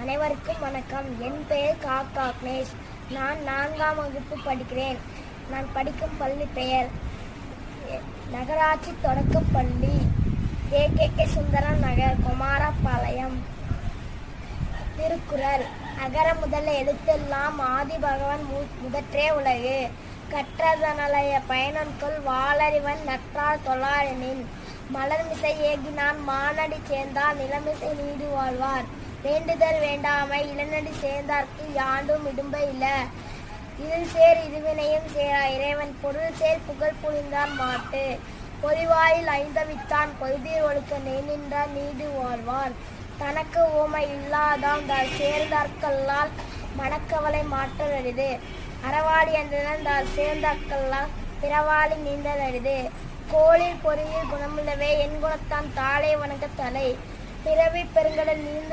அனைவருக்கும் வணக்கம். என் பெயர் காக்னேஷ். நான் 4ஆம் வகுப்பு படிக்கிறேன். நான் படிக்கும் பள்ளி பெயர் நகராட்சி தொடக்கப்பள்ளி, ஜே.கே.கே. சுந்தரம் நகர், குமாரபாளையம். திருக்குறள். அகர முதல எழுத்தெல்லாம் ஆதி பகவன் முதற்றே உலகு. கற்றதனலைய பயனன்கொள் வாளறிவன் நற்றால் தொழாரெனின். மலர்மிசை ஏகினான் மானடி சேர்ந்தால் நிலமிசை நீடு வாழ்வார். வேண்டுதல் வேண்டாமை இளநடி சேர்ந்தார்க்கு யாண்டும் இடும்பை இல்ல. இதில் சேர் இருவினையும் சேரா இறைவன் பொருள் சேர் புகழ் புரிந்தான் மாட்டு. பொறிவாயில் ஐந்தவித்தான் பொய்தீர் ஒழுக்க நின்றார் நீடு வாழ்வார். தனக்கு ஓமை இல்லாதாம் சேர்ந்தார்கல்லால் மணக்கவலை மாற்றல் அரிது. அறவாளி என்றால் சேர்ந்தார்கல்லால் பிறவாளி நீந்தல் அரிது. கோளில் பொறியில் குணமுள்ளவே என் குணத்தான் தாளை வணக்க தலை. பிறவி பெருங்கடல் நீந்த